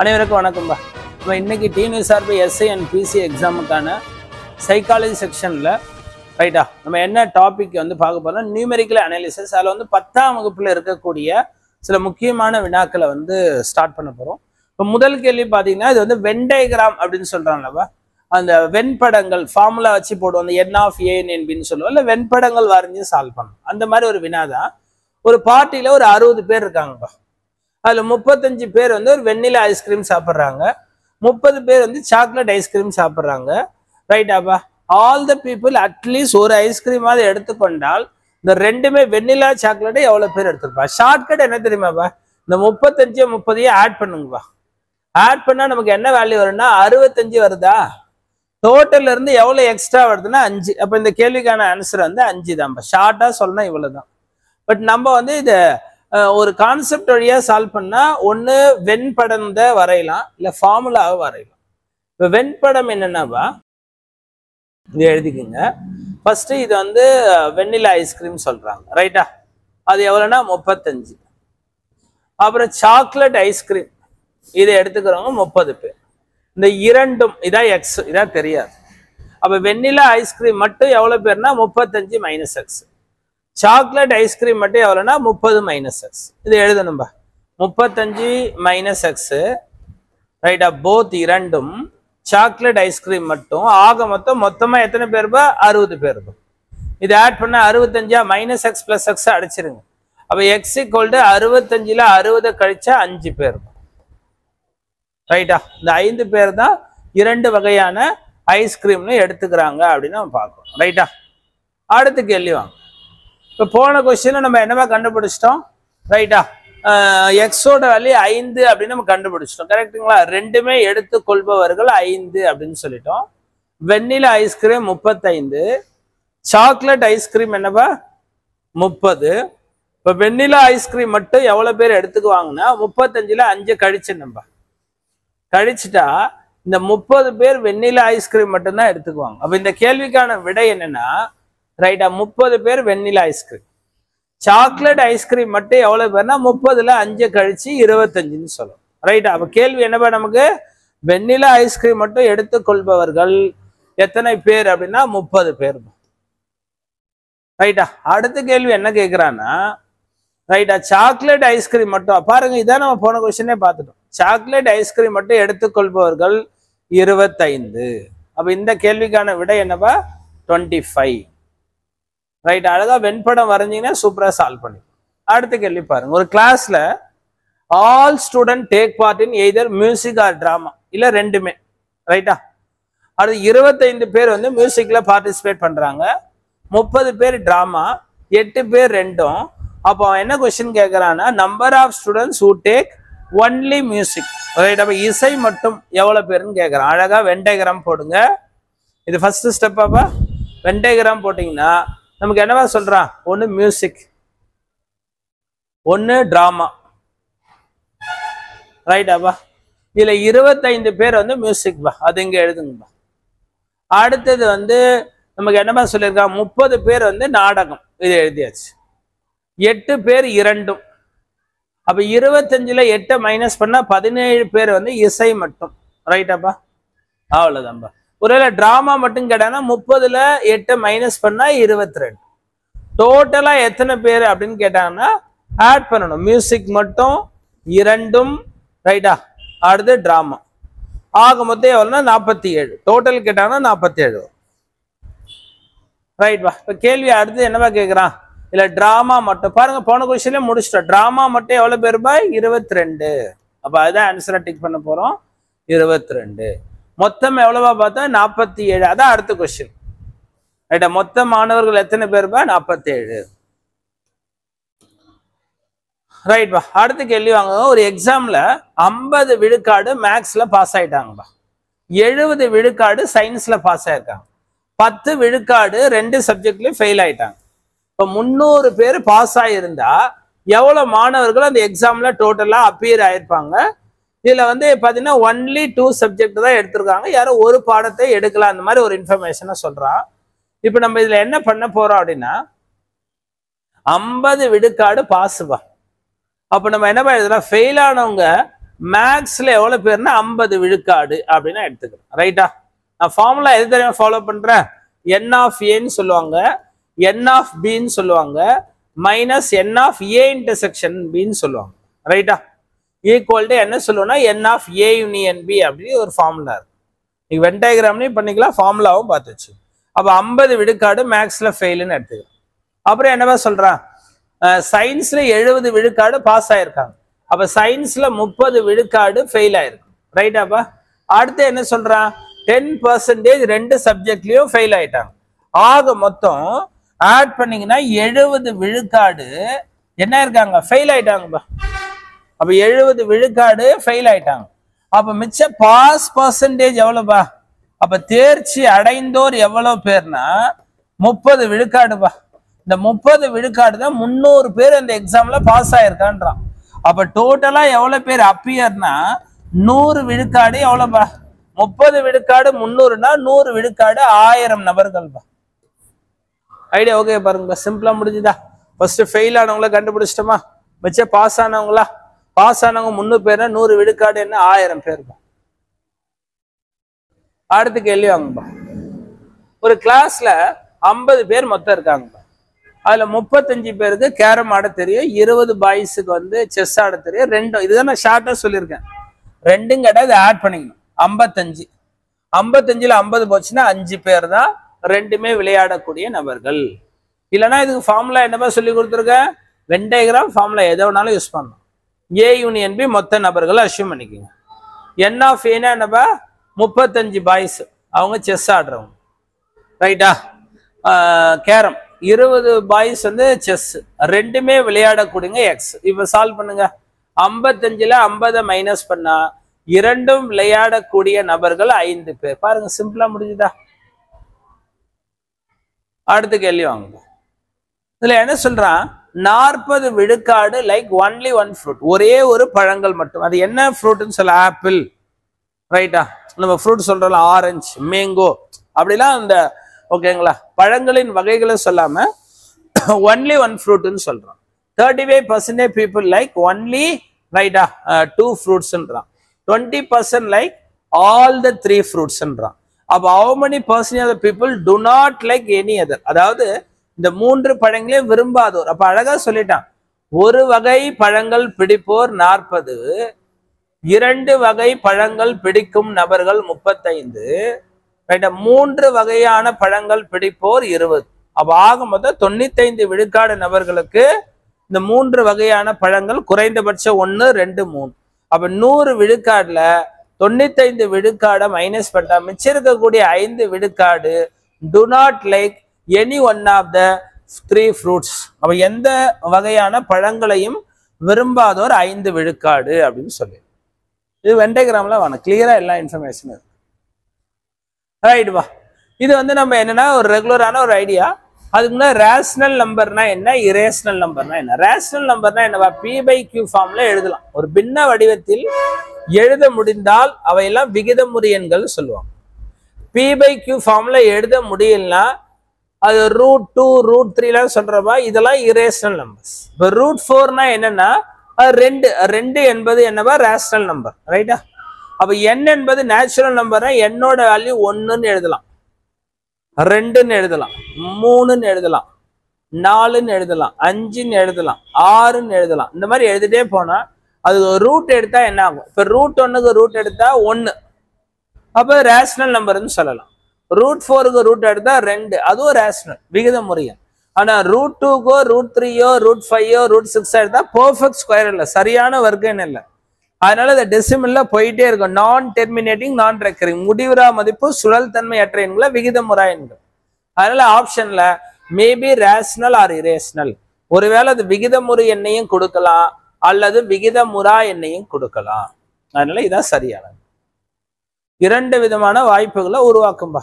அனைவருக்கும் வணக்கம்பா. நம்ம இன்னைக்கு டிஎன்யூஎஸ்ஆர்பி எஸ்ஐ அண்ட் பிசி எக்ஸாமுக்கான சைக்காலஜி செக்ஷனில் ரைட்டா நம்ம என்ன டாபிக் வந்து பார்க்க போகிறோம், நியூமெரிக்கல் அனாலிசிஸ். அதில் வந்து 10ஆம் வகுப்பில் இருக்கக்கூடிய சில முக்கியமான வினாக்களை வந்து ஸ்டார்ட் பண்ண போகிறோம். இப்போ முதல் கேள்வி பார்த்தீங்கன்னா, இது வந்து வென் டயக்ராம் அப்படின்னு சொல்கிறாங்களப்பா. அந்த வெண்படங்கள் ஃபார்முலா வச்சு போடுவோம், அந்த என் ஆஃப் ஏன்னு சொல்லுவோம், இல்லை வெண்படங்கள் வரைஞ்சி சால்வ் பண்ணணும். அந்த மாதிரி ஒரு வினா தான். ஒரு பார்ட்டியில் ஒரு 60 பேர் இருக்காங்கப்பா. அதில் 35 பேர் வந்து ஒரு வெண்ணிலா ஐஸ்கிரீம் சாப்பிட்றாங்க, 30 பேர் வந்து சாக்லேட் ஐஸ்கிரீம் சாப்பிட்றாங்க. ரைட்டாப்பா? ஆல் த பீப்புள் அட்லீஸ்ட் ஒரு ஐஸ்கிரீமாவது எடுத்துக்கொண்டால் இந்த ரெண்டுமே வெண்ணிலா சாக்லேட்டை எவ்வளோ பேர் எடுத்துருப்பா? ஷார்ட்கட் என்ன தெரியுமாப்பா? இந்த 35 30 ஆட் பண்ணுங்கப்பா. ஆட் பண்ணால் நமக்கு என்ன வேல்யூ வரும்னா 65 வருதா? டோட்டல்ல இருந்து எவ்வளோ எக்ஸ்ட்ரா வருதுன்னா 5. அப்போ இந்த கேள்விக்கான ஆன்சர் வந்து 5 தான்ப்பா. ஷார்ட்டாக சொல்லணும் இவ்வளோதான். பட் நம்ம வந்து இதை ஒரு கான்செப்ட் வழியா சால்வ் பண்ணா ஒன்று வெண்படம் வரையலாம், இல்லை ஃபார்முலாவை வரையலாம். இப்போ வெண்படம் என்னன்னாப்பா, இது எழுதிக்கோங்க. ஃபர்ஸ்ட் இது வந்து வெண்ணிலா ஐஸ்கிரீம் சொல்றாங்க, ரைட்டா? அது எவ்வளோனா 35. அப்புறம் சாக்லேட் ஐஸ்கிரீம் இதை எடுத்துக்கிறவங்க 30 பேர். இந்த இரண்டும் இதான் எக்ஸ், இதான் தெரியாது. அப்போ வெண்ணிலா ஐஸ்கிரீம் மட்டும் எவ்வளோ பேர்னா 35 மைனஸ் எக்ஸ். சாக்லேட் ஐஸ்கிரீம் மட்டும் எவ்வளோனா 30 மைனஸ் எக்ஸ். இது எழுதணும்பா. 35 மைனஸ் எக்ஸ், ரைட்டா? போத் இரண்டும். சாக்லேட் ஐஸ்கிரீம் மட்டும். ஆக மொத்தமாக எத்தனை பேருப்பா? 60 பேருப்பா. இது ஆட் பண்ண 65 மைனஸ் எக்ஸ் பிளஸ் எக்ஸ் அடிச்சிருங்க. அப்போ எக்ஸ் ஈக்குவல் டு 65ல் 60 கழிச்சா 5 பேர். ரைட்டா? இந்த 5 பேர் தான் 2 வகையான ஐஸ்கிரீம்னு எடுத்துக்கிறாங்க அப்படின்னு நம்ம பார்க்கணும். ரைட்டா? அடுத்த கேள்வி வாங்க. இப்போ போன கொஸ்டின் நம்ம என்னவா கண்டுபிடிச்சிட்டோம்? ரைட்டா? எக்ஸோட வேல்யூ 5 அப்படின்னு நம்ம கண்டுபிடிச்சிட்டோம். கரெக்டுங்களா? ரெண்டுமே எடுத்துக்கொள்பவர்கள் 5 அப்படின்னு சொல்லிட்டோம். வெண்ணிலா ஐஸ்கிரீம் 35, சாக்லேட் ஐஸ்கிரீம் என்னப்பா 30. இப்போ வெண்ணிலா ஐஸ்கிரீம் மட்டும் எவ்வளோ பேர் எடுத்துக்குவாங்கன்னா 35ல் 5 கழிச்சுன்னப்பா. கழிச்சுட்டா இந்த 30 பேர் வெண்ணிலா ஐஸ்கிரீம் மட்டும்தான் எடுத்துக்குவாங்க. அப்போ இந்த கேள்விக்கான விடை என்னன்னா, ரைட்டா, 30 பேர் வெண்ணிலா ஐஸ்கிரீம். சாக்லேட் ஐஸ்கிரீம் மட்டும் எவ்வளவு பேர்னா 30ல் 5 கழிச்சு 25ன்னு சொல்லும். ரைட்டா? அப்ப கேள்வி என்னப்பா நமக்கு? வெண்ணிலா ஐஸ்கிரீம் மட்டும் எடுத்துக்கொள்பவர்கள் எத்தனை பேர் அப்படின்னா 30 பேர். ரைட்டா? அடுத்த கேள்வி என்ன கேட்கிறான்னா, ரைட்டா, சாக்லேட் ஐஸ்கிரீம் மட்டும் பாருங்க, இதான் நம்ம போன கொஸ்டினே பார்த்துட்டோம். சாக்லேட் ஐஸ்கிரீம் மட்டும் எடுத்துக்கொள்பவர்கள் 25. அப்ப இந்த கேள்விக்கான விடை என்னப்பா? 25. ரைட்? அழகா வெண்படம் வரைஞ்சிங்கன்னா சூப்பராக சால்வ் பண்ணி. அடுத்த கேள்வி பாருங்க. ஒரு கிளாஸ்ல all student take part in either music R drama, இல்லை ரெண்டுமே. ரைட்டா? அது 25 பேர் வந்து மியூசிக்ல பார்ட்டிசிபேட் பண்றாங்க, 30 பேர் டிராமா, 8 பேர் ரெண்டும். அப்போ என்ன கொஸ்டின் கேட்கறான்னா, number of students who take only music. Right? அப்போ இசை மட்டும் எவ்வளோ பேருன்னு கேட்குறான். அழகா வெண்டைகிராம் போடுங்க. இது ஃபர்ஸ்ட் ஸ்டெப்பாப்பா. வெண்டைகிராம் போட்டிங்கன்னா நமக்கு என்னவா சொல்றான்? ஒன்று மியூசிக், ஒன்று டிராமா. ரைட்டாப்பா? இதுல 25 பேர் வந்து மியூசிக் பா, அது இங்க எழுதுங்கப்பா. அடுத்தது வந்து நமக்கு என்னமா சொல்லியிருக்காங்க? 30 பேர் வந்து நாடகம், இது எழுதியாச்சு. 8 பேர் இரண்டும். அப்ப 25ல் 8 மைனஸ் பண்ணா 17 பேர் வந்து இசை மட்டும். ரைட்டாப்பா? அவ்வளவுதான்பா. ஒருவேளை டிராமா மட்டும் கேட்டானா 30ல் 8 மைனஸ் பண்ணா 22. டோட்டலா எத்தனை பேர் அப்படின்னு கேட்டாங்கன்னா ஆட் பண்ணணும். மியூசிக் மட்டும் இரண்டும், ரைட்டா? அடுத்து டிராமா. ஆக மொத்தம் எவ்வளோனா 47. டோட்டல் கேட்டாங்கன்னா 47. ரைட்பா? இப்போ கேள்வி அடுத்து என்னவா கேட்குறான்? இல்லை டிராமா மட்டும் பாருங்க, போன கொஸ்டின்லேயே முடிச்சிட்டோம். டிராமா மட்டும் எவ்வளோ பேர் பா? 22. அப்போ அதுதான் ஆன்சரை டிக் பண்ண போகிறோம். 22. மொத்தம் எவ்வளவா பார்த்தா 47. அதான் அடுத்த கொஸ்டின். ரைட்டா? மொத்த மாணவர்கள் எத்தனை பேருப்பா? 47. ரைட்பா? அடுத்த கேள்வி வாங்க. ஒரு எக்ஸாம்ல 50 விழுக்காடு மேக்ஸ்ல பாஸ் ஆயிட்டாங்கப்பா, 70 விழுக்காடு சயின்ஸ்ல பாஸ் ஆயிருக்காங்க, 10 விழுக்காடு 2 சப்ஜெக்ட்லயும் ஃபெயில் ஆயிட்டாங்க. இப்போ 300 பேர் பாஸ் ஆயிருந்தா எவ்வளவு மாணவர்கள் அந்த எக்ஸாம்ல டோட்டலா அப்பியர் ஆயிருப்பாங்க? இதுல வந்து பாத்தீங்கன்னா ஒன்லி 2 சப்ஜெக்ட் தான் எடுத்திருக்காங்க, யாரும் ஒரு பாடத்தை எடுக்கலாம். அந்த மாதிரி ஒரு இன்ஃபர்மேஷனை சொல்றான். இப்ப நம்ம இதுல என்ன பண்ண போறோம் அப்படின்னா, 50 விழுக்காடு பாசுவா. அப்ப நம்ம என்ன எழுதலாம்? ஃபெயில் ஆனவங்க மேக்ஸ்ல எவ்வளவு பேர்னா 50 விழுக்காடு அப்படின்னு எடுத்துக்கிறேன். ரைட்டா? நான் ஃபார்முலா எது தெரியுமா ஃபாலோ பண்றேன்? n of a சொல்லுவாங்க, n of b சொல்லுவாங்க, minus n of a intersection b சொல்லுவாங்க. ரைட்டா? ஈக்குவல் டு என்ன சொல்லுவோம்னா n of a union b அப்படி ஒரு ஃபார்முலா இருக்கு. நீங்க வென் டயக்ராம்லயும் பண்ணிக்கலாம், ஃபார்முலாவும் பார்த்து வச்சு. அப்ப 50 விழுக்காடு மேக்ஸ்ல ஃபெயில்னு எடுத்துக்கிறேன். அப்புறம் என்னவா சொல்றான்? சயின்ஸ்ல 70 விழுக்காடு பாஸ் ஆயிருக்காங்க. அப்ப சயின்ஸ்ல 30 விழுக்காடு ஃபெயில் ஆயிருக்கு. ரைட்டாப்பா? அடுத்து என்ன சொல்றான்? 10% ரெண்டு சப்ஜெக்ட்லயும் ஃபெயில் ஆயிட்டாங்க. ஆக மொத்தம் ஆட் பண்ணீங்கன்னா 70 விழுக்காடு என்ன இருக்காங்க? ஃபெயில் ஆயிட்டாங்கப்பா. அப்ப 70 விழுக்காடு ஃபெயில் ஆயிட்டாங்க. அப்ப மிச்ச பாஸ் பர்சன்டேஜ் எவ்வளவுப்பா? அப்ப தேர்ச்சி அடைந்தோர் எவ்வளவு பேர்னா 30 விழுக்காடுப்பா. இந்த 30 விழுக்காடு தான் 300 பேர் அந்த எக்ஸாம்ல பாஸ் ஆயிருக்கான்றான். அப்ப டோட்டலா எவ்வளவு பேர் அப்பியர்னா 100 விழுக்காடு எவ்வளவுப்பா? 30 விழுக்காடு 300னா 100 விழுக்காடு 1000 நபர்கள்ப்பா. ஐடியா ஓகே பாருங்க, சிம்பிளா முடிஞ்சுதா? ஃபர்ஸ்ட் ஃபெயில் ஆனவங்கள கண்டுபிடிச்சிட்டோமா? மிச்ச பாஸ் ஆனவங்களா? பாஸ் ஆனவங்க 300 பேர்னா 100 விழுக்காடு என்ன? 1000 பேர்ப்பா. அடுத்து கேள்வி வாங்கப்பா. ஒரு கிளாஸ்ல 50 பேர் மொத்தம் இருக்காங்கப்பா. அதுல 35 பேருக்கு கேரம் ஆட தெரியும், 20 பாய்ஸுக்கு வந்து செஸ் ஆட தெரியும். ரெண்டும் இதுதான் நான் ஷார்ட்டா சொல்லியிருக்கேன். ரெண்டும் கிடையாது, ஆட் பண்ணிக்கணும். 55 55ல 50 போச்சுன்னா 5 பேர் தான் ரெண்டுமே விளையாடக்கூடிய நபர்கள். இல்லைன்னா இதுக்கு ஃபார்முலா என்னப்பா சொல்லி கொடுத்துருக்கேன்? வென் டயக்ராம் ஃபார்முலா எதை வேணாலும் யூஸ் பண்ணணும். ஏ யூனியன் பி மொத்த நபர்கள் அஷ்யூம் பண்ணிக்கோங்க. என் ஆஃப் ஏனா என்னப்பா? 35 பாய்ஸ், அவங்க செஸ் ஆடுறவங்க. ரைட்டா? கேரம் 20 பாய்ஸ் வந்து செஸ், ரெண்டுமே விளையாடக்கூடியங்க எக்ஸ். இப்ப சால்வ் பண்ணுங்க. 55ல 50 மைனஸ் பண்ணா இரண்டும் விளையாடக்கூடிய நபர்கள் 5 பேர். பாருங்க, சிம்பிளா முடிஞ்சுதா? அடுத்த கேள்வி வாங்க. இதுல என்ன சொல்றான்? 40 விழுக்காடு லைக் ஒன்லி ஒன் ஃப்ரூட், ஒரே ஒரு பழங்கள் மட்டும். அது என்ன ஃப்ரூட்னு சொல்ல? ஆப்பிள். ரைட்டா? நம்ம ஃப்ரூட் சொல்றோம்ல, ஆரஞ்சு, மேங்கோ அப்படிலாம் அந்த ஓகேங்களா பழங்களின் வகைகளை சொல்லாம ஒன்லி ஒன் ஃப்ரூட்னு சொல்றோம். 35% பீப்புள் லைக் ஒன்லி ரைட்டா 2 ஃப்ரூட்ஸ்ன்றான். 20% லைக் ஆல் த 3 ஃப்ரூட்ஸ்ன்றான். அப்போ how many percentage of the people do not like any other? அதாவது இந்த 3 பழங்களையும் விரும்பாதோர். அப்ப அழகா சொல்லிட்டான். ஒரு வகை பழங்கள் பிடிப்போர் 40, 2 வகை பழங்கள் பிடிக்கும் நபர்கள் 35, ரைட்டா 3 வகையான பழங்கள் பிடிப்போர் 20. அப்ப ஆக மொத்தம் 95 விழுக்காடு நபர்களுக்கு இந்த 3 வகையான பழங்கள் குறைந்தபட்சம் 1, 2, 3. அப்ப 100 விழுக்காடுல 95 விழுக்காடை மைனஸ் பண்ணா மிச்சம் இருக்கக்கூடிய 5 விழுக்காடு do not like any one of the 3 fruits. அப்ப எந்த வகையான பழங்களையும் விரும்பாதோர் 5 விழுக்காடு அப்படின்னு சொல்லி. இது வென் டயக்ராம்ல வேணும், கிளியரா எல்லா இன்ஃபர்மேஷன் இருக்கு. ரைட் வா. இது வந்து நம்ம என்னன்னா ஒரு ரெகுலரான ஒரு ஐடியா. அதுக்கு முன்னாடி ரேஷனல் நம்பர்னா என்ன, இரேஷனல் நம்பர்னா என்ன? ரேஷனல் நம்பர்னா என்னவா? P/Q ஃபார்ம்ல எழுதலாம். ஒரு பின்ன வடிவத்தில் எழுத முடிந்தால் அவையெல்லாம் விகிதமுறு எண்கள் சொல்லுவாங்க. P/Q ஃபார்ம்ல எழுத முடியலன்னா அது √2, √3 சொல்றப்பா, இதெல்லாம் இரேஷனல் நம்பர்ஸ். இப்போ √4னா என்னன்னா 2 என்பது என்னவா? Rational number. ரைட்டா? அப்ப n என்பது நேச்சுரல் நம்பர். என்னோட வேல்யூ 1ன்னு எழுதலாம், 2ன்னு எழுதலாம், 3ன்னு எழுதலாம், 4ன்னு எழுதலாம், 5ன்னு எழுதலாம், 6ன்னு எழுதலாம். இந்த மாதிரி எழுதிட்டே போனா அது ரூட் எடுத்தா என்ன ஆகும்? இப்ப √1க்கு ரூட் எடுத்தா 1, அப்ப ரேஷனல் நம்பர்னு சொல்லலாம். √4க்கு ரூட் எடுத்தா 2, அதுவும் ரேஷனல் விகிதமுறு எண். ஆனா √2க்கோ √3யோ √5யோ √6 எடுத்தா பெர்ஃபெக்ட் ஸ்கொயர் இல்லை, சரியான வர்க்க எண் இல்லை. அதனால இந்த டெசிமல்ல போயிட்டே இருக்கும். நான் டெர்மினேட்டிங், நான் ரெக்கரிங், முடிவுறா மதிப்பு, சுழல் தன்மை அற்ற எண்களை விகிதமுறா எண்கள். அதனால ஆப்ஷன்ல மேபி ரேஷனல் ஆர் இரேஷனல். ஒருவேளை அது விகிதமுறு எண்ணையும் கொடுக்கலாம் அல்லது விகிதமுறா எண்ணையும் கொடுக்கலாம். அதனால இதான் சரியானது. 2 விதமான வாய்ப்புகளை உருவாக்கும்பா.